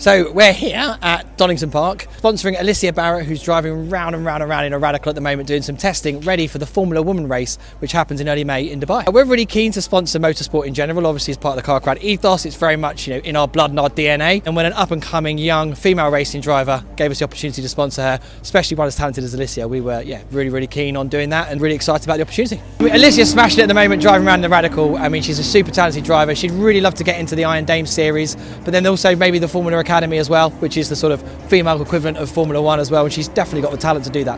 So we're here at Donington Park, sponsoring Alicia Barrett, who's driving round and round and round in a Radical at the moment, doing some testing, ready for the Formula Woman race, which happens in early May in Dubai. We're really keen to sponsor motorsport in general, obviously as part of the Car Crowd ethos. It's very much, in our blood and our DNA. And when an up-and-coming young female racing driver gave us the opportunity to sponsor her, especially one as talented as Alicia, we were, really keen on doing that and really excited about the opportunity. Alicia's smashing it at the moment, driving around in the Radical. I mean, she's a super talented driver. She'd really love to get into the Iron Dame series, but then also maybe the Formula Academy as well, which is the sort of female equivalent of Formula One as well, and she's definitely got the talent to do that.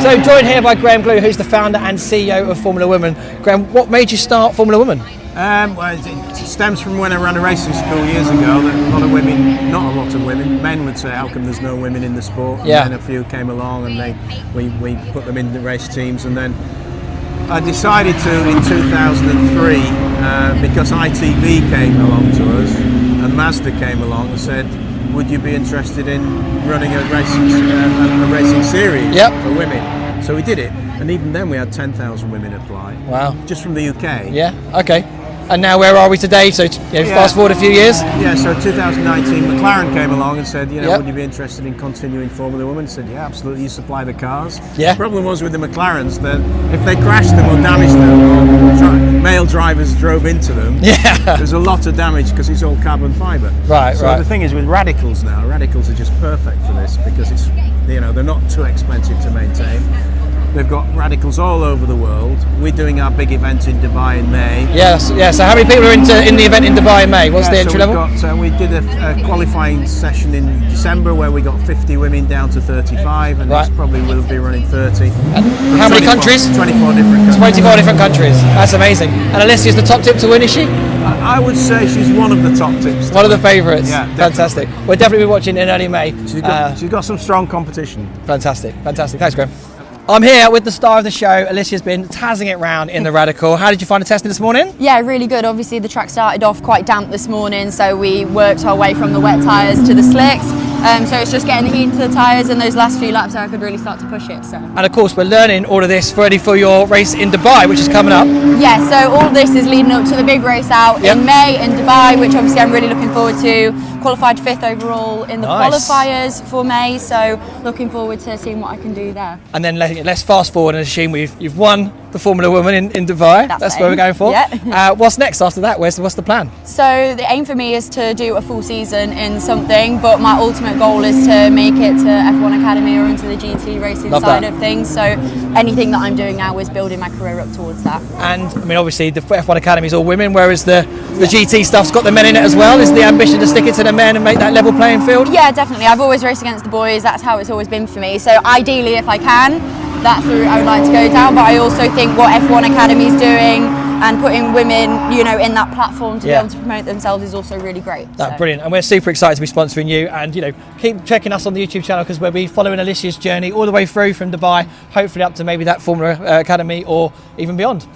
So joined here by Graham Glue, who's the founder and CEO of Formula Woman. Graham, what made you start Formula Woman? Well, it stems from when I ran a racing school years ago. That a lot of women, not a lot of women, men would say, how come there's no women in the sport? Yeah. And then a few came along and we put them in the race teams, and then I decided to in 2003 because ITV came along to us and Mazda came along and said, would you be interested in running a racing series for women? So we did it, and even then we had 10,000 women apply. Wow. Just from the UK. Yeah, okay. And now where are we today? So fast forward a few years? Yeah, so 2019 McLaren came along and said, would you be interested in continuing Formula Woman? I said, yeah, absolutely, you supply the cars. Yeah. The problem was with the McLarens that if they crashed them or damaged them or male drivers drove into them, there's a lot of damage because it's all carbon fibre. Right. The thing is with Radicals now, Radicals are just perfect for this because it's, they're not too expensive to maintain. They've got Radicals all over the world. We're doing our big event in Dubai in May. Yes. So how many people are in the event in Dubai in May? What's the entry level? We did a qualifying session in December where we got 50 women down to 35, and next probably we'll be running 30. And how many countries? 24 different countries. 24 different countries. That's amazing. And Alicia's the top tip to win, is she? I would say she's one of the top tips. One of the favourites. Yeah, fantastic. We'll definitely be watching in early May. She's got some strong competition. Fantastic. Thanks, Graham. I'm here with the star of the show. Alicia's been tazzing it round in the Radical. How did you find the testing this morning? Yeah, really good. Obviously the track started off quite damp this morning, so we worked our way from the wet tyres to the slicks. So it's just getting the heat into the tyres, and those last few laps I could really start to push it. So. And of course we're learning all of this ready for your race in Dubai, which is coming up. Yeah, so all of this is leading up to the big race out in May in Dubai, which obviously I'm really looking forward to. Qualified 5th overall in the qualifiers for May, so looking forward to seeing what I can do there. And then let's fast forward and assume you've won the Formula Woman in Dubai. That's where we're going for. Yeah. What's next after that? What's the plan? So the aim for me is to do a full season in something, but my ultimate goal is to make it to F1 Academy or into the GT racing side of things. So anything that I'm doing now is building my career up towards that. And I mean, obviously the F1 Academy is all women, whereas the GT stuff's got the men in it as well. Is the ambition to stick it to the men and make that level playing field? Yeah, definitely. I've always raced against the boys. That's how it's always been for me. So ideally, if I can, that's the route I would like to go down. But I also think what F1 Academy is doing and putting women, in that platform to be able to promote themselves is also really great. That's brilliant, and we're super excited to be sponsoring you. And keep checking us on the YouTube channel because we'll be following Alicia's journey all the way through from Dubai, hopefully up to maybe that Formula Academy or even beyond.